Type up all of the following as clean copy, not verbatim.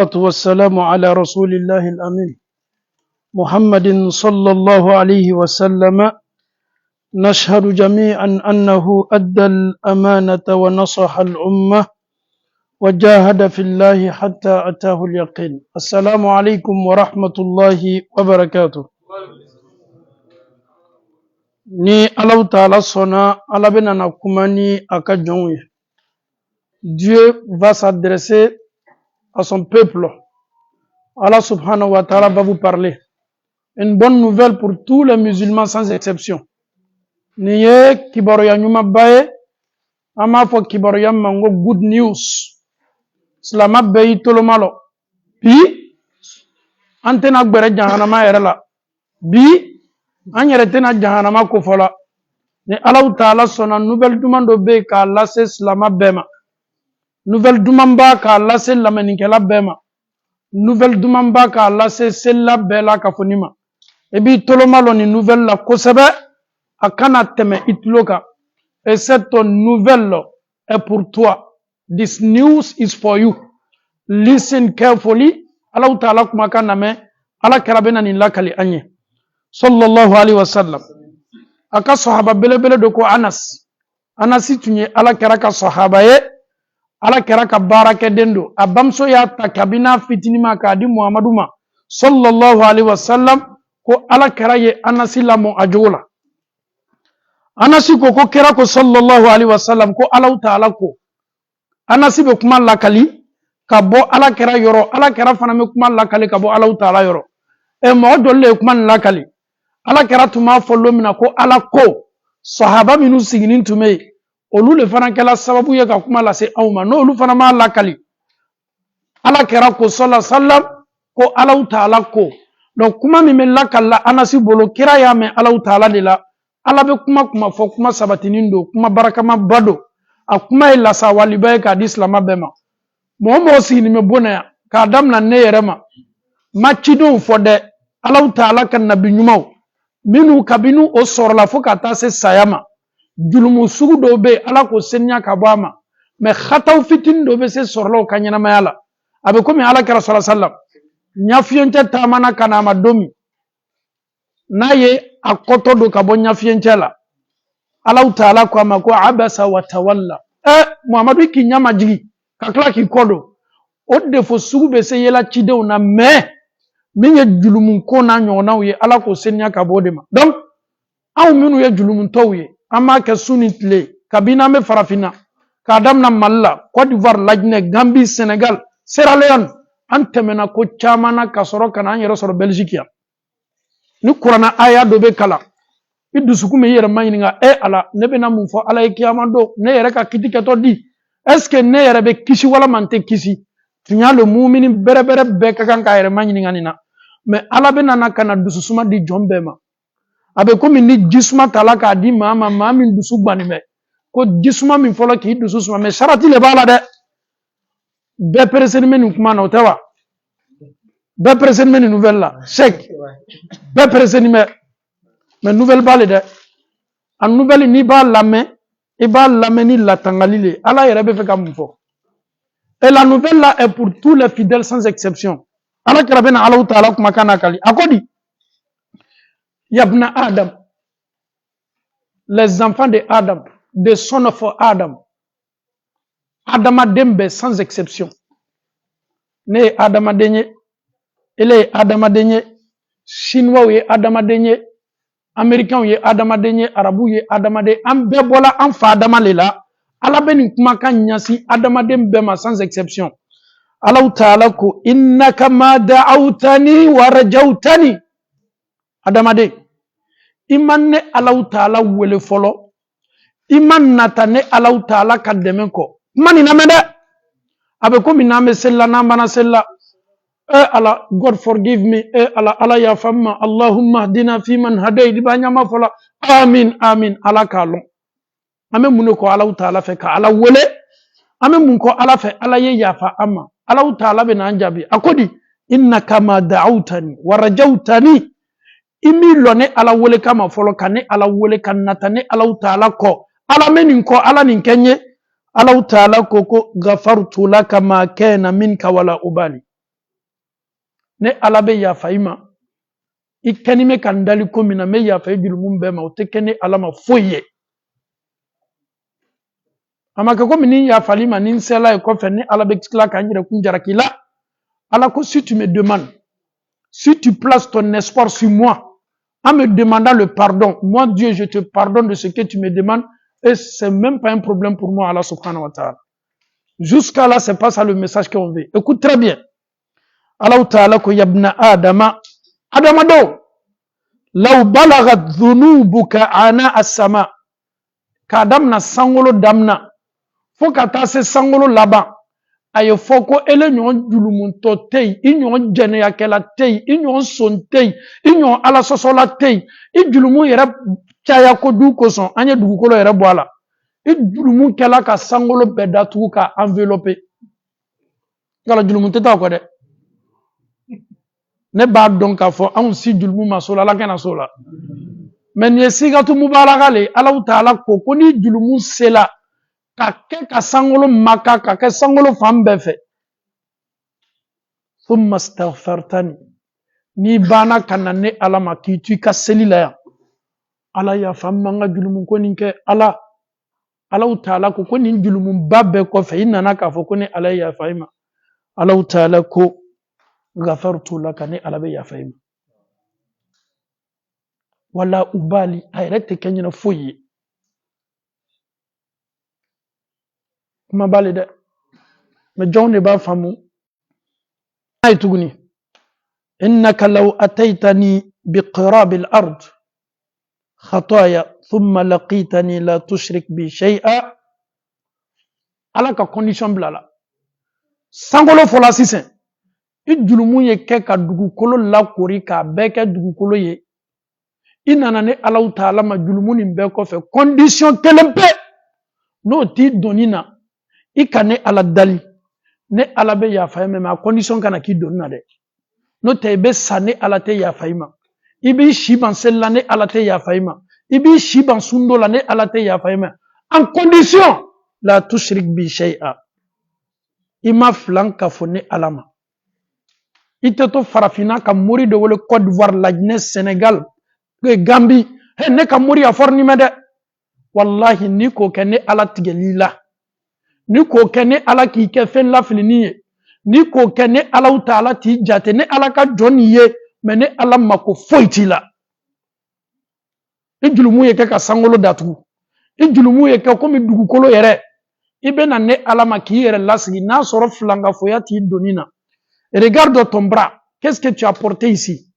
والصلاة والسلام على رسول الله الأمين محمد صلى الله عليه وسلم. نشهد جميعا أنه أدى الأمانة ونصح الأمة وجاهد في الله حتى أتاه اليقين. السلام عليكم ورحمة الله وبركاته. Ni Allah Ta'ala sonna, Allah benana kumani akajonwe. Dieu va s'adresser à son peuple. Allah subhanahu wa ta'ala va vous parler. Une bonne nouvelle pour tous les musulmans sans exception. Niye kibaroya nyuma baye, ama fo kibaroya mango good news. Slama bayi tolomalo. Bi, antena gbere jahanama erela. Bi, anyere jahanama kofola. Ni Allah Ta'ala sonna nouvelle demande be ka Allah se slama bema. Nouvelle dumamba ka Allah se lamenikela bema. Nouvelle dumamba ka Allah se sella bela kafonima. Ebi tolomalo ni nouvelle la kosebe akana teme itloka. Et cette nouvelle est pour toi. This news is for you. Listen carefully. Allah Ta'ala kumaka name ala karabena ni lakali anye. Sallallahu alaihi wasallam. Aka sahaba bele doko Anas. Anasi tunye ala karaka sahaba ye. Ala karaka baraka dendo. Abamso ya takabina fitinima kadi Muhammaduma. Sallallahu alaihi wasallam. Ko ala karaye Anasi lamo ajola. Anasi ko kera ko sallallahu alaihi wasallam ko Allah Ta'ala ko. Anasi be kuma lakali ka bo ala kera yoro. Ala kera fana me kuma lakali ka bo Allah Ta'ala yoro. E mo dolle kuma lakali. Ala kera tuma follow mina ko ala ko. Sahaba minu siginin tume. Olu le fana kala sababu ye ka kuma la se awma. No olu fana ma lakali. Ala kera ko sallallahu alaihi wasallam ko Allah Ta'ala ko. Donc kuma mi me lakalla Anasi bolo kera ya me Allah Ta'ala de la. Ala be kuma fo kuma sabatinindo kuma barakama bado a kuma ila sa walibaye ka di islama bema mo si ni me bona ka adam na ne yerema machido fo de Allah Ta'ala kan nabi nyumaw minu kabinu o sorla fo ka ta se sayama julumu sugu do be ala ko senya ka bama me khataw fitin do be se sorla ka nyana mayala abe ko mi ala ka rasul sallam nyafiyonte tamana kana madomi naye akoto do kabo nyafienchela Allah Ta'ala kwa mako abasa wa tawalla Muhammadu ki nyama jigi kakla ki kodo o defo sugu be se yela chide na me minye julumun ko na nyona uye ala ko senya kabo de ma donc aw minu ye julumun tawye ama ke sunitle kabina me farafina kadam na malla Côte d'Ivoire lajne Gambie Sénégal Sierra Leone antemena ko chamana kasoro kana yero soro Belgique ya ni Qur'ana aya do be kala idusuku me yere mayininga ala nebe na mun fo ala kiyamando ne yere ka kitiketo di est-ce que ne yere be kisi wala mante kisi tinya le mu'mini bere be ka kan ka yere mayininga nina mais ala be nana kana dususuma di jombe ma abe ko min ni jisuma talaka di mama min dusu gbani me ko jisuma min folo ki dususuma mais sharati le bala de be preseni men kuma no tawa be preseni men nouvelle la chèque be preseni mais nouvelle bale de en nouvelle ni ba lame e ba lame ni la tangalile ala yere be fe kam fo et la nouvelle là est pour tous les fidèles sans exception ala karabena Allah Ta'ala kuma kana kali akodi yabna Adam les enfants de Adam the son of Adam Adama dembe sans exception ne Adama denye ele Adama denye chinois ye Adama denye américain ye Adama denye arabu ye Adama de ambe bola an fa Adama lela ala beni kuma kan nyasi Adama dembe ma sans exception Allah Ta'ala ko innaka ma da'awtani wa rajawtani Adama de imanne Allah Ta'ala wele folo iman natane Allah Ta'ala kademe ko mani namede abe ko miname sella nambana sella Allah, God forgive me. Allah ya famma. Allahumma hdina fi man hadayt. Banyama fola. Amin. Allah kalon. Ame munoko Allah Ta'ala fe ka Allah wele. Ame munko Allah fe Allah ye yafa amma. Allah Ta'ala be nanjabi. Akodi innaka ma da'awtani wa rajawtani. Imi lone Allah wele kama folo kane Allah wele kanatane Allah Ta'ala ko. Allah meninko Allah ninkenye. Allah Ta'ala koko ghafartu laka ma kana minka wala ubali. ne ala be yafa ima i keni me kan dali ko mina me yafa julumu be ma o te keni ala ma foye amaka ko mini yafa lima nin sela e ko fe ni ala be kila kan jira kun jarakila ala ko si tu me demandes, si tu places ton espoir sur moi en me demandant le pardon, moi Dieu je te pardonne de ce que tu me demandes et c'est même pas un problème pour moi Allah subhanahu wa ta'ala. Jusqu'à là c'est pas ça le message qu'on veut. Écoute très bien. Allah ta'ala ko yabna adama adamado law balagat dhunubuka ana as-sama kadam na sangolo damna fo kata se sangolo laba aye foko ele nyon julumun to tei inyon jene yakela tei inyon son tei inyon ala sosola tei I julumun yere chaya ko du ko son anye du ko lo yere boala I julumun kela ka sangolo bedatu ka envelopper kala julumun teta ko de ne ba don ka fo an si julumun masola la kana sola men ye sigatu mubaraka le Allah taala ko ni julumun sela ka ke ka sangolo maka ka ke sangolo fambe fe thumma astaghfartani ni bana kanane ala ma ki tu ka selila ya ala ya famma nga julumun ko ninke ala taala ko ni julumun babbe ko fe inana ka fo ko ni ala ya faima ala taala ko ghafartu laka ni ala be ya faima wala ubali ayrete kenyina foyi ma bali de me jonne ba famu ay tuguni innaka law ataytani biqirab al-ard khataaya thumma laqitani la tushrik bi shay'a ala ka condition blala sangolo fola sisen I julumu ye ke ka dugukolo la kori ka beke dugukolo ye inana ne Allah taala ma julumu nin be ko fe condition kelempe no ti donina I kane ala dali ne ala be ya fayme ma condition kana ki donna de no te be sane ala te ya fayma ibi shiban sella ne ala te ya fayma ibi shiban sundo la ne ala te ya fayma en condition la tushrik bi shay'a ima flanka fo ne alama iteto farafina ka mori de wole Côte d'Ivoire la Guinée Sénégal Gambie he ne ka mori a forni mede wallahi ni ko ke ne ala tigelila ni ko ke ne ala ki ke fen la filini ye ni ko ke ne ala taala ti jate ne ala ka joni ye me ne ala mako foiti la ijulumu ye ke ka sangolo datu ijulumu ye ke komi dugukolo yere ibe na ne ala ma ki yere lasigi na soro flanga foya ti donina. Regarde ton bras. Qu'est-ce que tu as porté ici?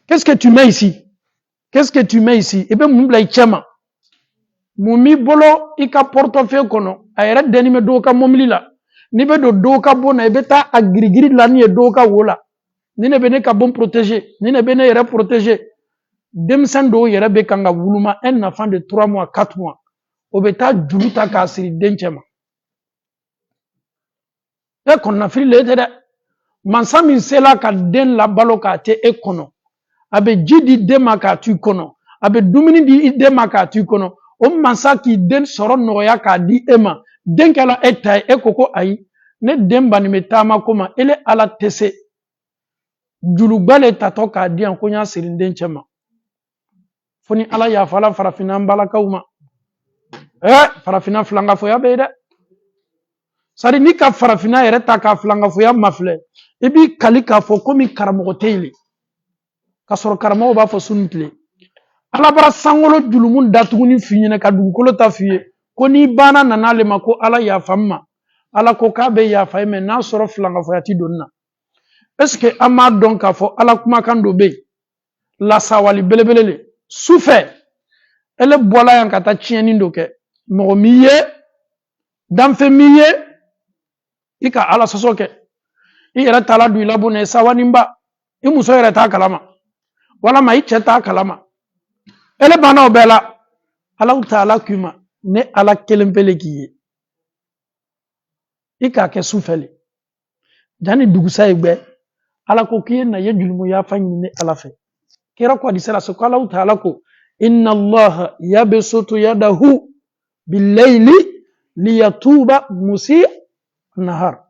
Qu'est-ce que tu mets ici? Qu'est-ce que tu mets ici? Et bien, moumla ichema. Moumi bolo, ika portefeuille kono. Ayere deni me doka momli la. Nibe do doka bona, ebe ta agrigiri la ni e doka wola. Nine bene ka bon protégé. Nine bene yere protégé. Demsen do yere be kanga wuluma. Un enfant de 3 mois, 4 mois. Obeta juluta ka asiri denchema. E konna fili le ete de. Mansa min sela ka den la balo ka te e kono abe jidi dema ka tu kono abe dumini di dema ka tu kono o mansa ki den soro noya ka di ema den kala etay e koko ayi ne den bani metama koma ele ala tese julubale tato ka di an konya sirinden chema foni ala ya fala farafina mbala kauma farafina flanga fo ya beida sari ni ka farafina yere ta ka flanga fo ya mafle ibi kalika fo komi karamogo teili kasoro karamogo ba fo suntle ala bara sangolo julumun datuguni finyene ka dugukolo ta fiye ko ni bana nanale mako ala ya famma ala ko ka be ya fayme na soro flanga fo yati donna est-ce que ama donc ka fo ala kuma kan do be la sawali belebelele souffert ele bola yan kata chieni ndoke mo miye damfe miye ika ala sosoke I yere tala du ila bune sawanimba I muso yere ta kalama wala ma I cheta kalama ele bana obela ala taala kuma ne ala kelempele kiye I ka ke sufeli jani dugusa egbe ala ko kiye na ye julumu ya fanyi ne ala fe kira ko disela so ala taala ko inna allaha yabsutu yadahu bil layli liyatuba musi nahar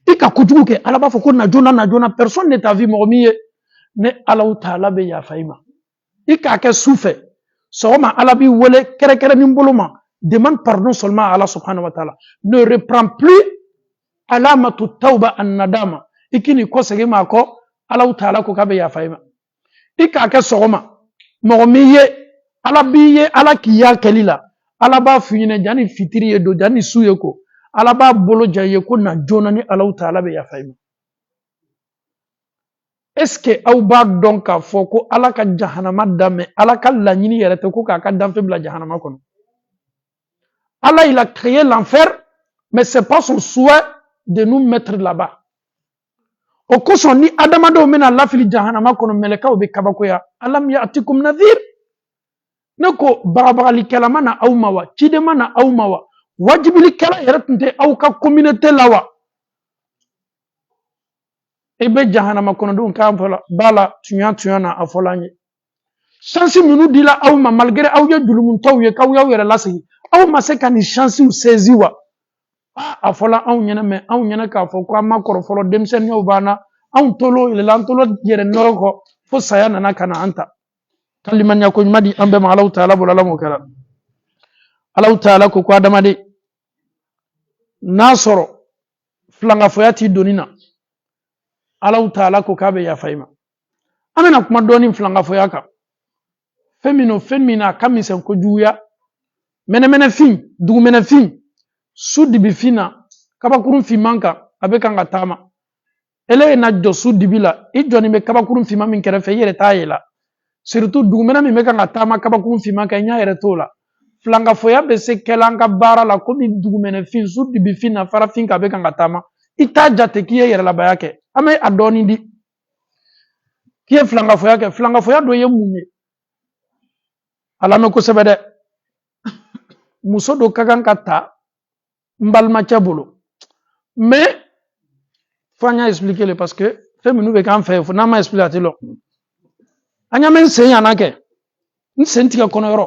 ika kujugu ke ala ba fo ko na jona personne ne t'a vu mormiye ne Allah Ta'ala be ya faima ika ke souffre soma ala bi wole kere ni mboloma demande pardon seulement à Allah subhanahu wa ta'ala ne reprend plus alamatu tauba an nadama ikini ko sege ma ko Allah Ta'ala ko ka be ya faima ika ke soma mormiye ala biye ala kiya kelila ala ba funyine jani fitiri ye do jani suye ko ala ba bolo jaye ko na jona ni Allah Ta'ala be ya faima est-ce que aw ba donc ka fo ko ala ka jahannama dame ala ka lañini yere te ko ka danfe bla jahannama kono Allah il a créé l'enfer mais c'est pas son souhait de nous mettre là-bas o ko son ni adama do mena lafili jahannama kono meleka o be kabako ya alam ya'tikum nadhir nako barabarali kalama na aw mawa cidema na aw mawa wajibili kala yere tunte aw ka communauté lawa ebe jahannama kono dun ka fola bala tunya na afolanye chance minu dila aw ma malgré aw ye dulumun taw ye kaw yaw yere lasigi aw ma se kan chance u seziwa afola aw nyana me aw nyana ka fo ko ma koro folo demsen yow bana aw tolo ile lan tolo yere noroko fo saya nana kana anta kaliman ya ko madi ambe ma Allah Ta'ala bulala mo kala Allah Ta'ala ko adama de nasoro flanga foyati donina Allah Ta'ala ko kabe ya faima amena kuma doni flanga foyaka femina kamisen ko juya mene fin dugu mene fin sudi bifina kabakurun fimanka abe kanga tama ele na jo sudi bila ijoni me kabakurun fima min kere fe yere tayela surtout dugumena mi meka ngata ma kaba kun fima ka nya yere tola flanga foya be se kelanga bara la komi dugumene fin su di bifina fara fin ka be ka ngata ma ita jate kiye yere la bayake ame adoni di kiye flanga foya do ye munye ala no ko sebede muso do kagan kata mbal ma chabolo mais fanya expliquer le parce que femme nous be kan fait faut na ma expliquer lo anya men sen yana ke nsenti ka kono yoro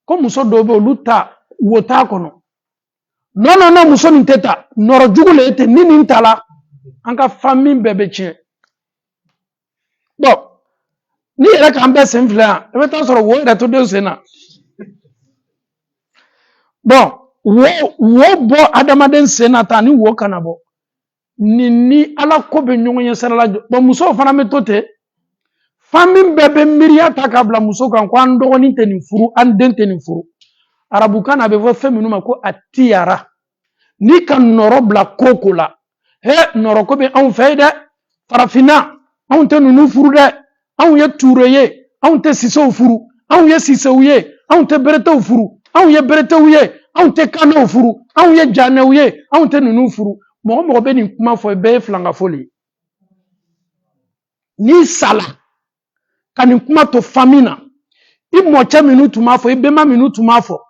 ko muso do be luta wota kono no muso ni teta noro jugule ete nini ntala anka famille bebe chien bon ni era kan be sen fla e be tan soro wo era to de sena bon wo bo adama den sena tani wo kanabo ni ala ko be nyonye sala bon muso fana metote famille bebe miria takabla muso kan ko ando ni teni furu anden teni furu arabu kana be vo feminu ma ko atiyara ni kan noro bla kokola he noro ko be on fayda farafina on te nunu furu de on ye tureye on te siso furu on ye sisouye on te berete furu on ye berete uye on te kano furu on ye janeuye on te nunu furu mo be ni kuma fo be flanga foli ni sala kani kuma to famina i mocha minutu mafo i bema minutu mafo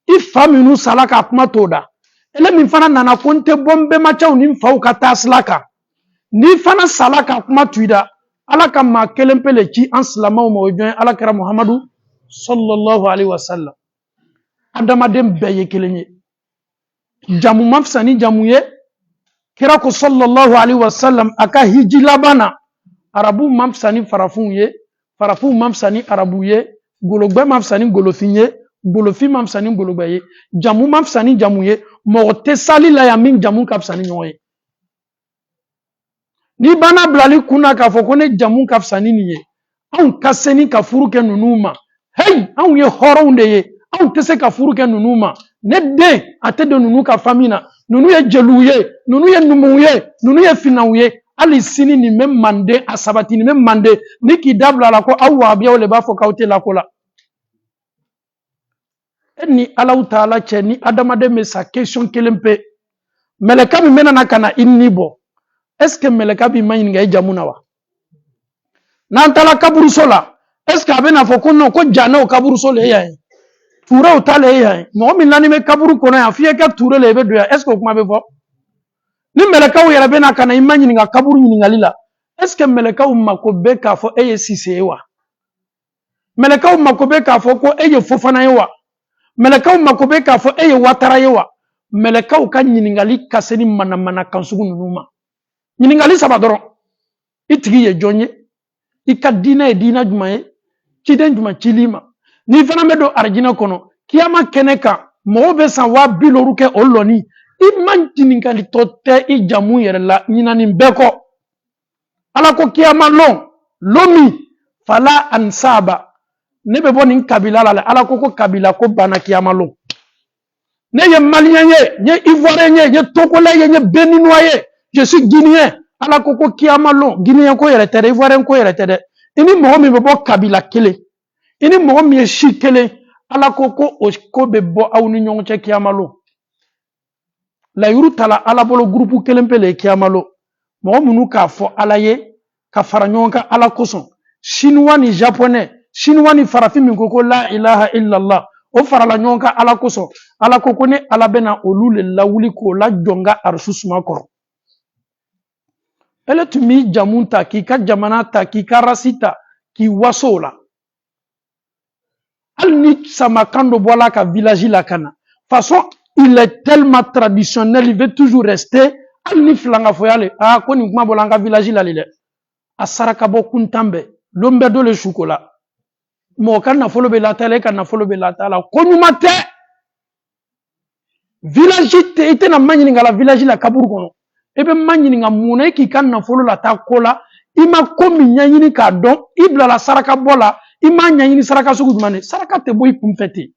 i fa minu salaka kuma to da ele min fana nana konte bombe macha ni mfa ka taslaka ni fana salaka kuma tuida alaka ma kelempele ci anslama mo join alakara muhammadu sallallahu alaihi wasallam adama dem beye kelenye jamu mafsani jamuye kira ko sallallahu alaihi wasallam aka hijila bana arabu mafsani farafunye farafu mamsani arabuye gologbe mamsani golofinye golofi mamsani gologbe jamu mamsani jamuye mote sali la ya min jamu kapsani nyoye ni bana blali kuna ka foko ne jamu kapsani niye an kaseni ka furuke nunuma hey an ye horonde ye an tese ka furuke nunuma ne de ate de nunu ka famina nunu ye jeluye nunu ye numuye nunu ye finauye ali sini ni même mandé a sabati ni même mandé ni ki dabla la ko awa biya le ba fo kawte la ko la ni Allah Ta'ala che ni adama de me sa question kelempe meleka bi menana kana inni bo est-ce que meleka bi mayin nga jamuna wa nan tala kaburu sola est-ce que abena fo ko no ko jana o kaburu sola ya tura o tale ya mo min nani me kaburu ko na afiye ka tura le be do ya est-ce que kuma be fo ni melekaw yɛrɛ bɛna kana ima ɲininka kaburu ɲininkali la est-ce que melekaw mako bɛ k'a fɔ e ye Sise ye wa melekaw mako bɛ k'a fɔ ko e ye Fofana ye wa melekaw mako bɛ k'a fɔ e ye Watara ye wa melekaw ka ɲiningali ka se ni manamana kan sugu ninnu ma ɲiningali saba dɔrɔn i tigi ye jɔn ye i ka diinɛ ye diinɛ jumɛn ye ciden jumɛn cili ma n'i fana bɛ don arijinɛ kɔnɔ kiyama kɛnɛ kan mɔgɔw bɛ san 50,000 kɛ o lɔni i ma ɲininkali tɔ tɛ i jamu yɛrɛ la ɲinanin bɛɛ kɔ ala ko kiyama lon min fala ansaba ne bɛ bɔ nin kabila la ala ko kabila ko banna kiyama lon ne ye malien ye n ye ivoirien ye n ye togolais ye n ye béninois ye je suis guinéen ala ko kiyama lon guinéen ko yɛrɛ tɛ dɛ ivoirien ko yɛrɛ tɛ dɛ i ni mɔgɔ min bɛ bɔ kabila kelen i ni mɔgɔ min ye si kelen ala ko o ko bɛ bɔ aw ni ɲɔgɔn cɛ kiyama lon layiru tala ala bolo groupe kelen pe le kiyama lon mɔgɔ minnu k'a fɔ ala ye ka fara ɲɔgɔn kan ala kosɔn chinois ni japonais chinois ni farafin min ko la ilaha illallah o farala ɲɔgɔn kan ala kosɔn ala ko ne ala bɛna olu le lawuli k'o la jɔ n ka arisu suma kɔrɔ ele tun b'i jamu ta k'i ka jamana ta k'i ka rasi ta k'i waso o la hali ni samakan dɔ bɔla ka village la ka na façon il est tellement traditionnel il veut toujours rester hali ni filangafoya le ko nin kuma bɔla an ka village la le dɛ a saraka bɔ kuntan bɛɛ lon bɛɛ dɔ le su ko la mɔgɔ ka nafolo bɛ lata la e ka nafolo bɛ lata la ko ɲuman tɛ village tɛ i tɛna ma ɲininka la village la kaburu kɔnɔ i bɛ ma ɲininka mun na e k'i ka nafolo la taa ko la i ma ko min ɲɛɲini k'a dɔn i bilala saraka bɔ la i m'a ɲɛɲini saraka sugu jumɛn de saraka tɛ bɔ i kunfɛ ten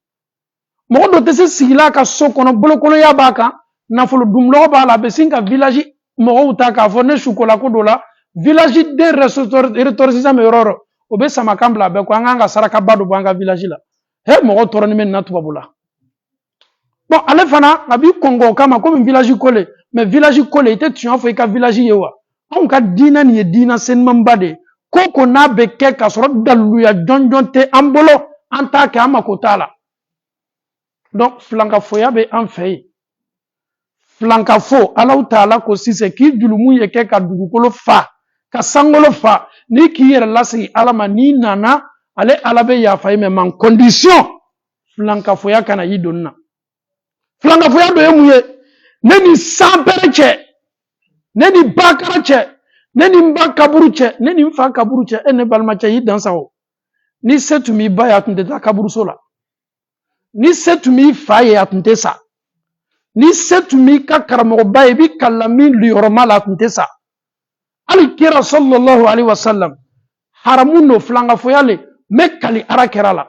mɔgɔ dɔ tɛ se sigila ka so kɔnɔ bolokɔnɔya b'a kan nafolo dunmɔgɔ b'a la a bɛ sin ka village mɔgɔw ta k'a fɔ ne su ko la ko dɔ la village den ressortissant bɛ yɔrɔ o yɔrɔ o bɛ samakan bila bɛɛ ko an k'an ka sarakaba dɔ bɔ an ka village la he mɔgɔ tɔɔrɔ ni bɛ nin na tubabu la bon ale fana a b'i kɔngɔ o kama komi village ko le mais village ko le i tɛ tiɲɛ fɔ i ka village ye wa anw ka diinɛ nin ye diinɛ senumanba de ye ko ko n'a bɛ kɛ k'a sɔrɔ daliluya jɔnjɔn tɛ an bolo an t'a kɛ an mako t'a la donc filankafoya bɛ an fɛ yen filankafo alaw taala ko sisan k'i julumu ye kɛ ka dugukolo fa ka sankolo fa ni k'i yɛrɛ lasigi ala ma n'i nana ale ala bɛ yafa i ma condition filankafoya kana y'i donni na filankafoya dɔ ye mun ye ne ni sanpɛrɛ cɛ ne ni bakara cɛ ne ni n ba kaburu cɛ ne ni n fa kaburu cɛ e ne balimacɛ y'i dansa o ni se tun b'i ba ye a tun tɛ taa kaburuso la ni se tun b'i fa ye a tun tɛ sa ni se tun b'i ka karamɔgɔba ye i bɛ kalan min liyɔrɔma la a tun tɛ sa hali kira sallallahu alaihi wasallam haramu no filankafoya le mɛ kali ala kɛra la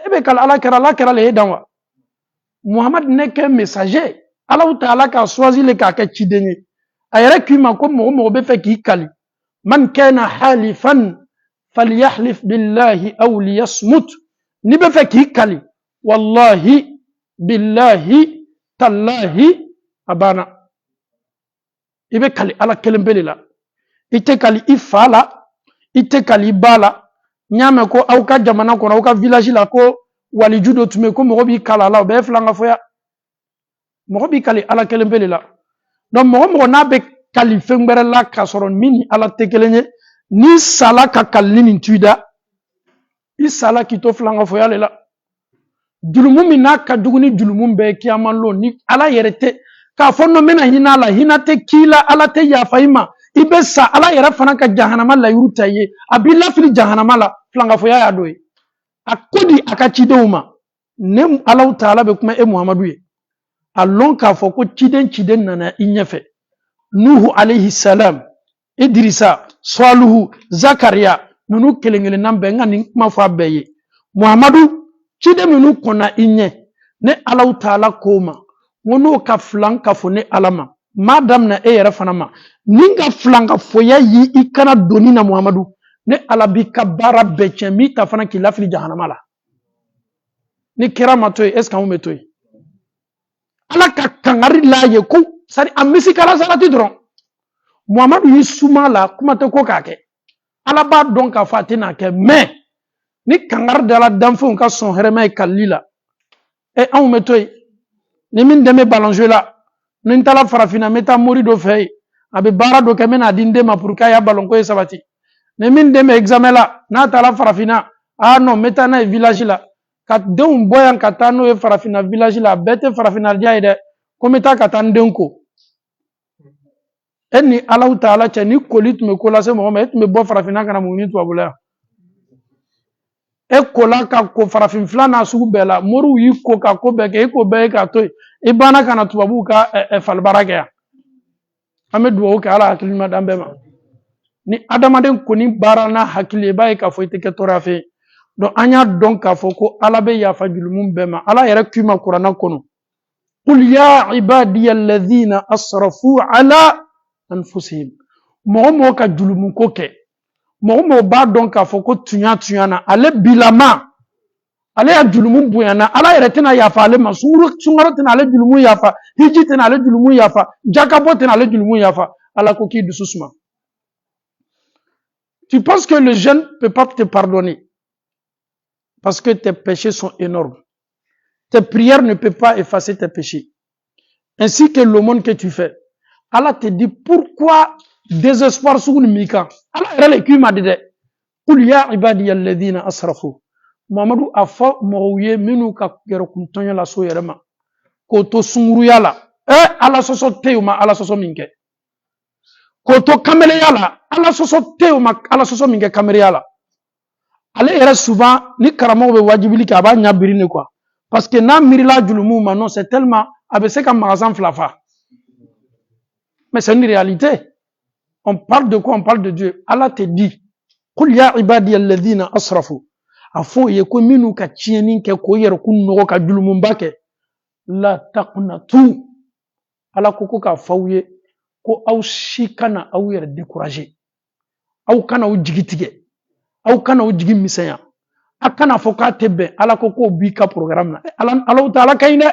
e bɛ kali ala kɛra le e dan wa muhamadu ne kɛ messager alaw ta ala ka choisi le k'a kɛ ciden ye a yɛrɛ k'i ma ko mɔgɔ bɛ fɛ k'i kali man kana halifan falyahlif billahi aw liyasmut ni bɛ fɛ k'i kali wallahi billahi tallahi a banna i bɛ kali ala kelen pe de la i tɛ kali i fa la i tɛ kali i ba la n y'a mɛn ko aw ka jamana kɔnɔ aw ka village la ko waliju dɔ tun bɛ yen ko mɔgɔ b'i kala la o bɛɛ ye filankafoya mɔgɔ b'i kali ala kelen pe de la donc mɔgɔ n'a bɛ kali fɛn wɛrɛ la k'a sɔrɔ min ni ala tɛ kelen ye n'i sala ka kalili nin to i da i sala k'i to filankafoya de la julumu min n'a ka jugu ni julumu bɛɛ ye kiyama lon ni ala yɛrɛ tɛ k'a fɔ n bɛna hinɛ a la hinɛ tɛ k'i la ala tɛ yafa i ma i bɛ sa ala yɛrɛ fana ka jahanama layiru ta i ye a b'i lafili jahanama la filankafoya y'a dɔ ye a ko di a ka cidenw ma ne alaw ta ala bɛ kuma e muhamadu ye a lɔn k'a fɔ ko ciden nana i ɲɛfɛ nuhu alayhi salam idrisa salihu zakariya ninnu kelen kelenna bɛɛ n ka nin kuma fɔ a bɛɛ ye muhamadu ciden minnu kɔnna i ɲɛ ne alaw ta ala k'o ma n ko n'o ka filan ka fɔ ne ala ma m'a daminɛ e yɛrɛ fana ma ni ka filankafoya yi i kana doni na muhamadu ne ala b'i ka baara bɛɛ tiɲɛ min ta fana k'i lafili jahanama la ni kira ma to yen est ce que anw bɛ to yen ala ka kangari la ye ko sari a misikala salati dɔrɔn muhamadu y'i suma la kuma tɛ ko k'a kɛ ala b'a dɔn k'a fɔ a tɛna kɛ mais ni kangari dala danfɛnw ka sɔn hɛrɛma ye kalili la anw bɛ to yen ni min dɛmɛ balanzo la ni n taara farafinna n bɛ taa mori dɔ fɛ yen a bɛ baara dɔ kɛ n bɛ n'a di n den ma pour que a y'a balonko ye sabati ni min dɛmɛ examen la n'a taara farafinna non n bɛ taa n'a ye village la ka denw bɔ yan ka taa n'o ye farafinna village la a bɛɛ tɛ farafinna diya ye dɛ Comme ta katandenko. Et ni Allah Ta'ala, tu ni colit me colla, c'est Mohamed, me bois farafina kana mouni toi boula. Et colla ka ko farafin flana sou bela, moru yi ko ka ko beke, ko beke toy. E bana kana tubabu ka falbaraka. Ame duwa ka ala hakili madambe ma. Ni adamaden koni barana hakili ba e ka fo ite ke torafe. Donc anya don ka fo ko ala be ya fa julumum bema. Ala yere kuma Qur'ana kono. Qul ya ibadiyalladhina asrafu ala anfusihim. Mo ka julumu ko ke. Mo ba don ka fo ko tunya na ale bilama. Ale ya julumu buyana ala yere tena ya fa ale ma sungaro tena ale julumu ya fa hiji tena ale julumu ya fa jakabo tena ale julumu ya fa ala ko ki dususuma. Tu penses que le jeune ne peut pas te pardonner parce que tes péchés sont énormes. Tes prières ne peuvent pas effacer tes péchés. Ainsi que l'aumône que tu fais. Allah te dit pourquoi désespoir sur le mika. Allah est là m'a dit Qul ya ibadiyalladhina asrafu. Mamadou a fa mouye minu ka gero kuntonya la so yerema. Ko to sunguru yala. Ala soso teuma ala soso minke. Koto kamere yala, ala soso teuma ala soso minge kamere yala. Ale ere souvent ni karamo be wajibili ka ba nyabiri ne quoi. Parce que na mirila julumu ma non c'est tellement abese ka magasin flafa. Mais c'est une réalité. On parle de quoi? On parle de Dieu. Allah te dit Qul ya ibadiyalladhina asrafu. Afo ye ko minu ka tieni ke ko yero kun no ka julumu mbake. La taqnatu. Ala koko ka fawye ko aw si kana aw yɛrɛ décourager aw kana aw jigi tigɛ aw kana aw jigi misɛnya a kana fɔ k'a tɛ bɛn ala ko k'o b'i ka programme na ala Ta'ala ka ɲi dɛ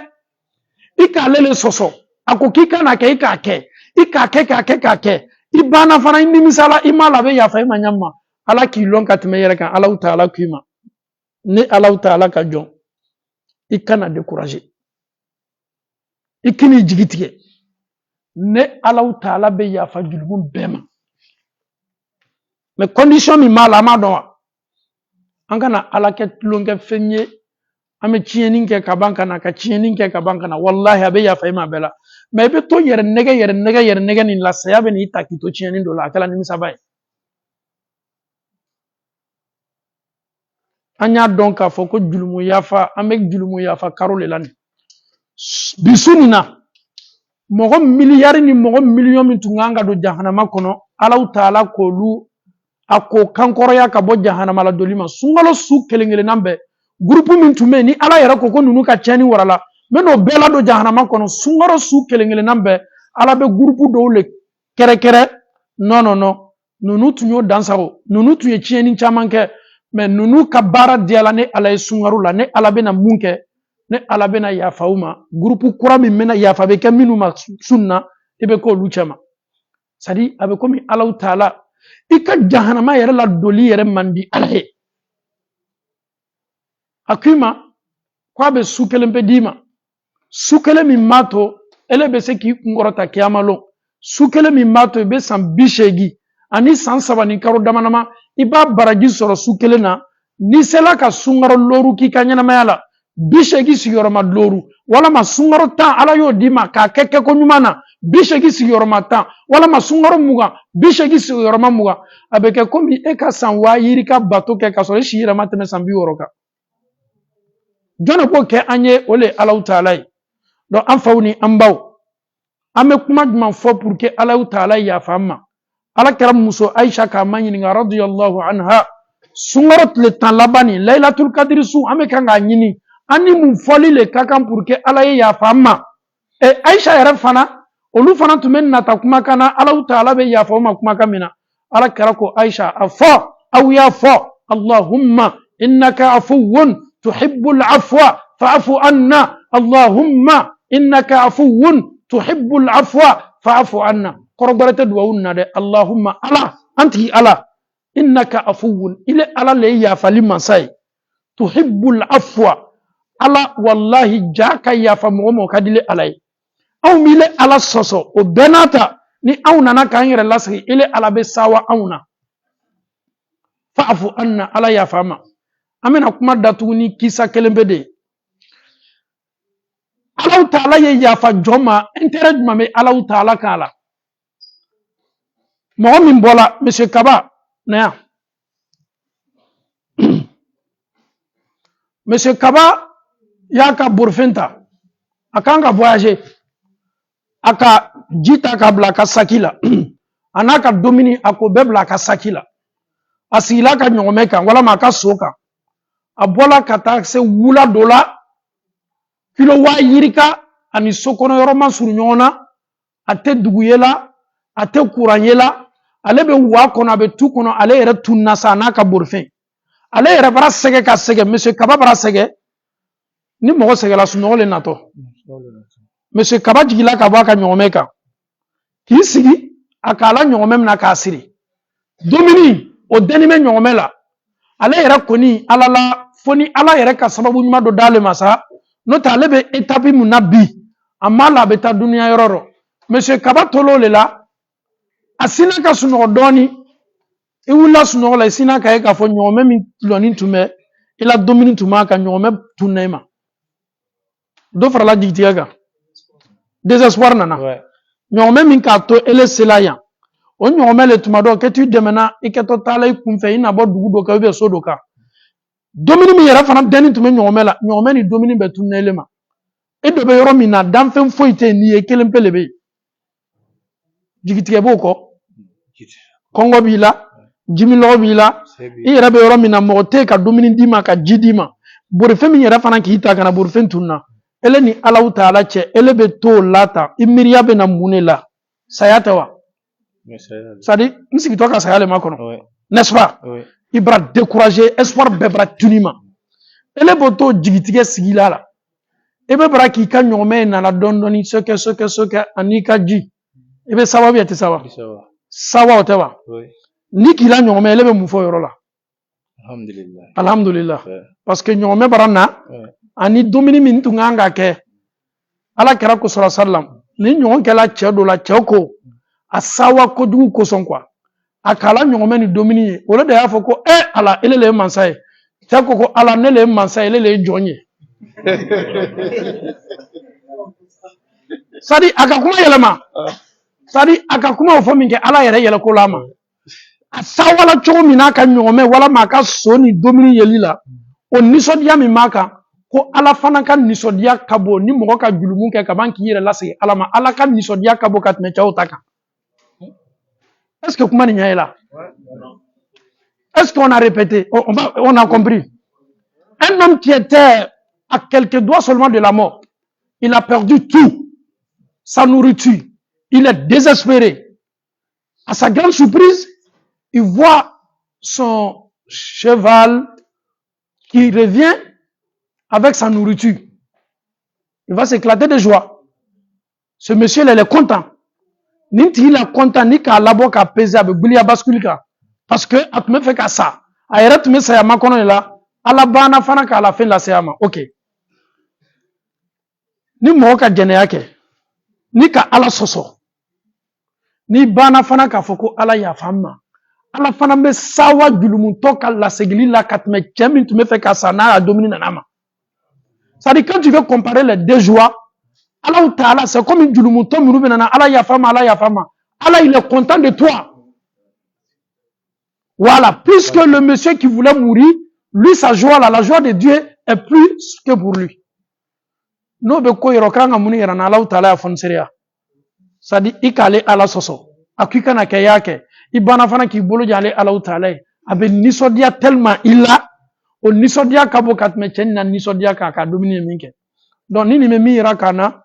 i k'ale le sɔsɔ a ko k'i kana kɛ i k'a kɛ i k'a kɛ k'a kɛ k'a kɛ i banna fana i nimisala i m'a labɛn yafa i ma ɲa ma ala k'i lɔn ka tɛmɛ yɛrɛ kan ala Ta'ala k'i ma ni ala Ta'ala ka jɔn i kana décourager i k'i jigi tigɛ ne Allah Ta'ala be yafa julumu bema. Mais condition mi malama don an kana ala ke tulonge fenye ame tiyenin ke kabanka na ka tiyenin ke kabanka na wallahi abe yafa ma bela. Mais be to yere nege ni la saya be ni takito tiyenin do la akala ni misabai. Anya donc a foko julumu yafa ame julumu yafa karole lani. Bisunina mogo miliyari ni mogo million min tunganga do jahanama kono Allah Ta'ala kolu ako kankoroya ka bo jahanama la dolima sungalo su kelengele nambe groupe min tume ni ala yara ko nunu ka chani warala meno bela do jahanama kono sungaro su kelengele nambe ala be groupe do le kere non nunu tunyo dansaro nunu tunye cheni chamanke mais nunu ka bara diala ne ala sungaro la ne ala be na munke ne ala bena yafa uma groupe kura min mena yafa be ke minu ma sunna ibe ko luchama sadi abe komi Allah Ta'ala ika jahannama yere la doli yere mandi alahe akima kwa be sukele mpe dima sukele mi mato ele be se ki ngorota kiyamalo sukele mi mato be san bishegi ani san sabani karo damanama iba baraji soro sukele na ni sela ka sungaro loru ki kanyana mayala bishegi siyoroma loru wala ma sungaro tan ala yo dima ka keke ko nyumana bishegi siyoroma tan wala ma sungaro muga bishegi siyoroma muga abeke komi e ka san wa yiri ka bato ke ka so shira mateme san bi woroka jona ko ke anye ole Allah Ta'ala do an fawni an baw ame kuma dum fo pour que Allah Ta'ala ya fama ala karam muso Aisha ka manyini nga radiyallahu anha sungaro le tan labani laylatul qadr su ame kanga nyini ani mun foli le kakan pour que ala ye yafa ma Aisha yɛrɛ fana olu fana tun bɛ nata kuma kana Allah Ta'ala be yafa ma kuma kan mina ala kɛra ko Aisha a fɔ aw y'a fɔ Allahumma innaka afuwun tuhibbul afwa fa'fu anna Allahumma innaka afuwun tuhibbul afwa fa'fu anna kɔrɔgbɛrɛ tɛ duwawu na dɛ Allahumma ala an tigi ala innaka afuwun ile ala le yafali masa ye tuhibbul afwa ala wallahi jaka yafa momo kadile alay aw mile ala soso o benata ni aw nana kan yere lasri ile ala be sawa awna fa'fu anna ala yafama amena kuma datuguni kisa kelembede Allah ta'ala ye yafa joma intérêt juma me Allah ta'ala kala mo min bola monsieur Kaba na monsieur Kaba yaka burfenta akanga voyager aka jita ka bla ka sakila anaka domini ako bebla ka sakila asila ka nyome kan wala maka soka abola kata se wula dola kilo wa yirika ani sokono yoro masuru nyona ate duguyela ate kuranyela ale be wa kono be tu kono ale yere tunna sana ka burfen ale yere bara sege ka sege monsieur Kaba bara sege ni mo sege la suno le nato monsieur Kaba jigila ka ba ka nyome kan ki sigi akala nyome na ka siri domini o denime nyome la ale yere koni alala foni ala yere ka sababu nyuma do dale masa no ta lebe etapi munabi amala beta dunia yororo monsieur Kaba tolo le la asina ka suno doni e wula suno la sina ka e ka fo nyome mi loni tume ila domini tuma ka nyome tunema do fara la jigtiga désespoir nana nyome min ka to ele selaya o nyome le tuma do ke tu demena e ke to tala e kumfe ina bo dugu do ka be so do ka domini mi yara fana deni tume nyome la nyome ni domini be tunele ma e do be yoro mi na danfen foite ni e kelen pelebe jigtiga boko Kongo bila jimilo bila i yara be yoro mi na mote ka domini dima ka jidima borfe mi yara fana ki ita kana borfe tunna ele ni Allah ta'ala che ele be to lata imiriya be na munela sayata wa sadi nsi to ka sayale makono n'est-ce pas ibra décourager espoir be bra tunima ele boto jigitige sigila la ebe bra ki ka nyome na la dondoni soke anika ji ebe sawa bi ati sawa otewa ni kila nyome ele be mufo yoro la alhamdulillah parce que nyome barana ani domini min tunganga ke ala kera ko sallam ni nyon ke la chedo la cheko asawa ko du ko son kwa akala nyome ni domini wala da yafo ko ala elele mansaye cheko ko ala nele mansaye elele jonye sadi akakuma yelema sadi akakuma ofo minke ala yere yele ko lama asawa la chogo minaka nyome wala maka soni domini yelila o nisodia mi maka ko ala fana ka nisodia kabo ni mogo ka julumu ke kaban ki yere lase alama ala ka nisodia kabo kat me chaw taka est-ce que comment n'y est là est-ce qu'on a répété on a compris un homme qui était à quelques doigts seulement de la mort il a perdu tout sa nourriture il est désespéré à sa grande surprise il voit son cheval qui revient avec sa nourriture. Il va s'éclater de joie. Ce monsieur, il est content. Ninti il est content, ni qu'à la boîte à peser avec Bilia Basculika. Parce que, à tout me fait qu'à ça. À yere tout me say à ma kono là. À la bana fana qu'à la fin de la séama. Ok. Ni moka djeneyake. Ni ka ala soso. Ni bana fana ka foko ala ya fama. Ala fana me sawa dulumunto ka la segli la katme tchemi tu me fait qu'à ça na a dominer nanama. Ça dit quand tu veux comparer les deux joies, Allah Ta'ala, c'est comme une djulumuto, Allah Yafama. Allah, il est content de toi. Voilà, puisque le monsieur qui voulait mourir, lui, sa joie là, la joie de Dieu est plus que pour lui. No be ko yirokanga muni yana Allah Ta'ala fonseria. Ça dit ikale ala soso. Akika na kayake. Ibana fana ki bolo jale Allah Ta'ala. Abe nisodia tellement illa o nisodia kabo katme chen na nisodia ka dominer minke. Donc ni me mira kana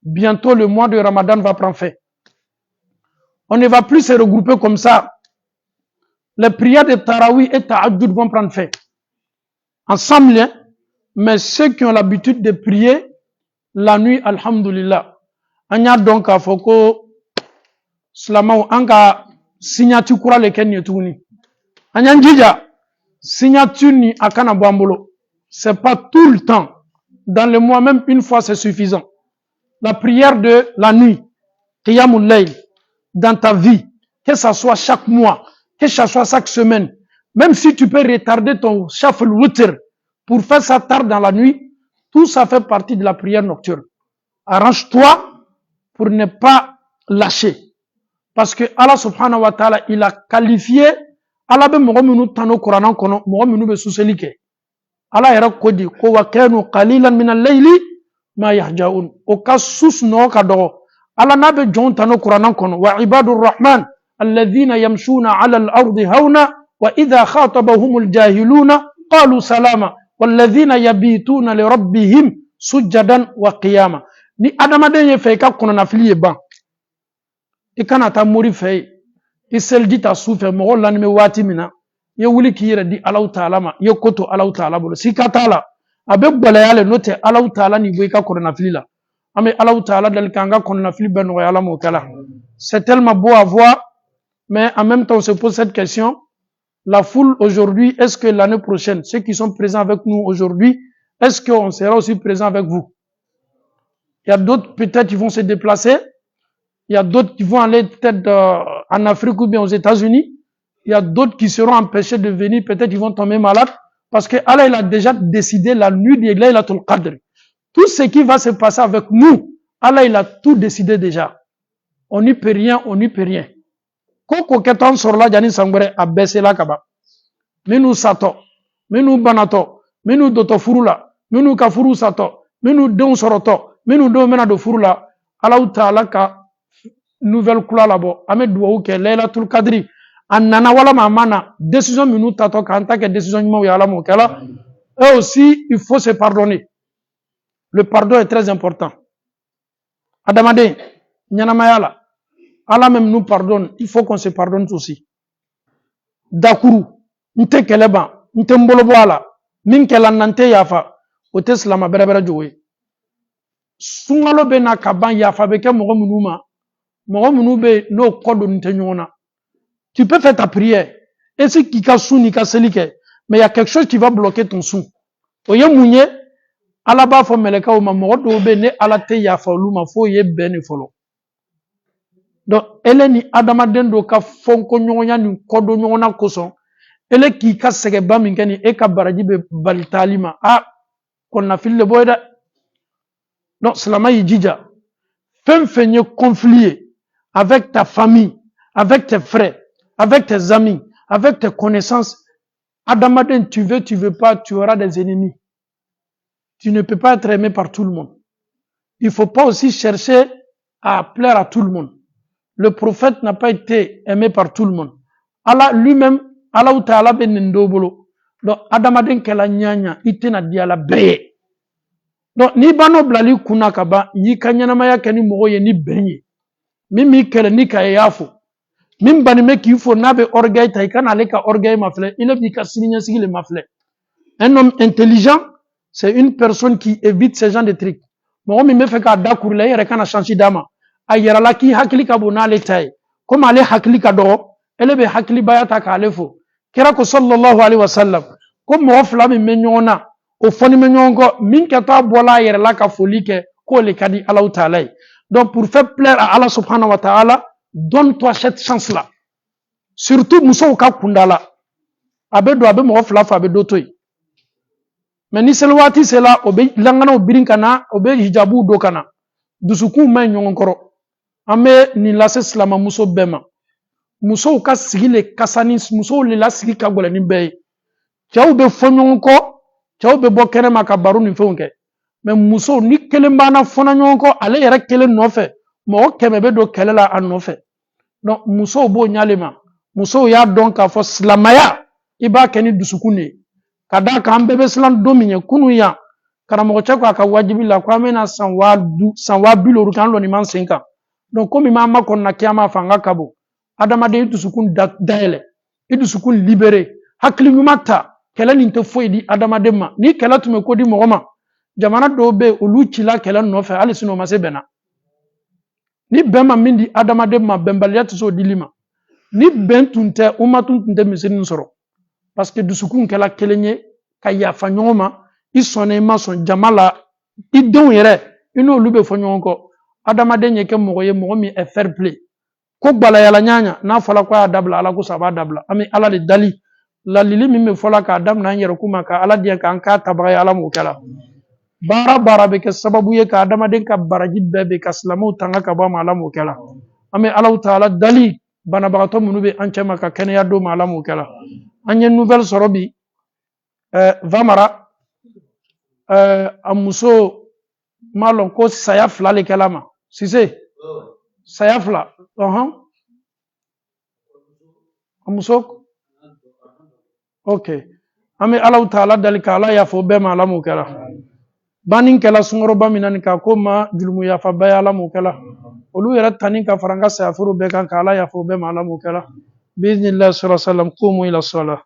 bientôt le mois de Ramadan va prendre fin. On ne va plus se regrouper comme ça. Les prières de Tarawi et Tahajjud vont prendre fin. Ensemble, hein? Mais ceux qui ont l'habitude de prier la nuit, alhamdulillah. Anya donc a foko slama anga signature kura le ken yetuni. Anya njija signature ni akana bambolo. C'est pas tout le temps. Dans le mois, même une fois, c'est suffisant. La prière de la nuit, Qiyamul Layl, dans ta vie, que ça soit chaque mois, que ça soit chaque semaine, même si tu peux retarder ton shafl witr pour faire ça tard dans la nuit, Tout ça fait partie de la prière nocturne. Arrange-toi pour ne pas lâcher. Parce que Allah subhanahu wa ta'ala, il a qualifié Allah be mogo minu tano Qur'an kono, mogo minu be suseli ke. Allah yara kodi ko wa kanu qalilan min al-layli ma yahjaun. O ka sus no ka dogo. Allah na be jon tano Qur'an kono wa ibadur rahman alladhina yamshuna 'ala al-ardi hawna wa idha khatabahumul jahiluna qalu salama walladhina yabituna li rabbihim sujadan wa qiyama. Ni adamaden ye fe ka kono na fili ye ban. Ikana ta mori fe i selji ta sufe mogo lanime wati mina ye wuli ki yere di Allah Ta'ala ma ye koto Allah Ta'ala bolo sika tala abe gbalayale note Allah Ta'ala ni boy ka kono na fili la ame Allah Ta'ala dal kanga kono na fili ben yala mo kala. C'est tellement beau à voir, mais en même temps on se pose cette question. La foule aujourd'hui, est-ce que l'année prochaine, ceux qui sont présents avec nous aujourd'hui, est-ce qu'on sera aussi présents avec vous? Il y a d'autres peut-être qui vont se déplacer. Il y a d'autres qui vont aller peut-être en Afrique ou bien aux États-Unis. Il y a d'autres qui seront empêchés de venir. Peut-être ils vont tomber malades. Parce que Allah, il a déjà décidé la nuit de Laylatul Qadr. Tout ce qui va se passer avec nous, Allah, il a tout décidé déjà. On n'y peut rien, on n'y peut rien. Koko keton sur la jani sangbre a baissé la kaba. Minu sato, minu banato, minu doto furula, minu kafuru sato, minu don soroto, minu do mena do furula. Allah Ta'ala ka nouvelle couleur là-bas. Ahmed Douaou ke Laylatul Qadri. Anana wala mamana. Décision minu tato kanta ke décision mou yala mou kala. Et aussi, il faut se pardonner. Le pardon est très important. Adamade, nyanamayala. Allah même nous pardonne. Il faut qu'on se pardonne aussi. Dakuru, nte keleba, nte mboloboala, min kelanante yafa, ote slama berebere jowe. Sungalo be na kaban yafa beke mogo munuma. Mogo munube no kodo nte nyona. Tu peux faire ta prière. Et si kika sou ni ka selike, mais il y a quelque chose qui va bloquer ton sou. Oye mounye, ala ba fo meleka o ma mogo do be ne ala te yafa luma fo ye bene folo. Donc, elle ni adamaden do ka fonko nyonya ni kodo nyona koson. Elle ki ka sege ba min kani e ka baraji be balitalima. Ah, kon na fil le boyda. Donc, cela y jija. Fais conflit avec ta famille, avec tes frères, avec tes amis, avec tes connaissances. Adamaden, tu veux pas, tu auras des ennemis. Tu ne peux pas être aimé par tout le monde. Il faut pas aussi chercher à plaire à tout le monde. Le prophète n'a pas été aimé par tout le monde. Allah lui-même, Allah Ta'ala ben ndobolo. Donc, adamaden kela nyanya, itena diala beye. Donc, ni bano blali kuna kaba, yi kanyanamaya keni mogo ye ni benye. Mimi kele ni ka yafo. Mim banime ki faut nabe orgueil ta ikana leka orgueil mafle. Il est ka sininya sigile mafle. Un homme intelligent, c'est une personne qui évite ce genre de trucs. Mogo mi me fait ka dakur la yere kana change dama. Ayera la ki hakili ka bona le tay. Comme ale hakili ka do, ele be hakili bayata ka alefo. Kera ko sallallahu alaihi wasallam. Comme mo fla mi menyona. O foni menyongo min ka ta bola yere la ka foli ke ko le kadi Allah Ta'ala. Donc pour faire plaire à Allah subhanahu wa ta'ala, donne-toi cette chance-là. Surtout muso ka kundala. Abe do abe mo fla fa abe do toy. Mais ni selwati sela obe langana obirin kana obe hijabu do kana. Dusuku ma nyongoro. Ame ni lase slama muso bema. Muso ka sigile kasani muso le la sigi ka gola ni bey. Chaw be fonyonko, chaw be bokere makabaru ni fonke. Mais muso ni kelembana fona nyonko ale yere kele nofe. Mo kemebe do kelela an nofe. Donc muso bo nyalema. Muso ya donc a fo slamaya iba keni dusukune. Kada ka ambebe slam dominye kunu ya. Karamoko chako aka wajibi la kwa mena sanwa biloru kan lo ni man 5 ans. Donc comme mama kon na kiama fanga kabo. Adamade itu sukun daele. Itu sukun libéré. Hakli ngumata kela ni nte foidi adamade ma. Ni kela tume kodi mogoma. Jamana dobe ulu chila kela nofe ali sino mase bena. Ni bema mindi adamade ma bembaliyatu so dilima. Ni bentunte umatunte misiri nsoro. Parce que dusukun kela kelenye kaya fanyoma. Isone mason jamala idon yere ino lube fonyonko adamade nyeke mogoye mogomi e fair play ko gbala yala nyanya na fola kwa dabla ala ko saba dabla ami ala le dali la lili mi me fola ka adam na yere kuma ka ala dia ka anka tabaya ala mo kala baara baara bɛ kɛ sababu ye ka adamaden ka baraji bɛɛ bɛ ka silamɛw tanga ka bɔ a ma Ala m'o kɛla an bɛ Alahu taala dali banabagatɔ minnu bɛ an cɛ ma ka kɛnɛya d'o ma Ala m'o kɛla an ye nouvelle sɔrɔ bi Vamara a muso m'a lɔn ko saya 2 le kɛla a ma Sise saya 2 a muso ok an bɛ Alahu taala dali ka Ala yafa o bɛɛ ma Ala m'o kɛla banni kɛla sunkɔrɔba min na nin ka ko ma jurumu yafaba ye Ala m'o kɛla olu yɛrɛ tani ka fara n ka sayaforo bɛɛ kan ka Ala yafa o bɛɛ ma Ala m'o kɛla biiznillah sallallahu alaihi wasallam qumu ila salah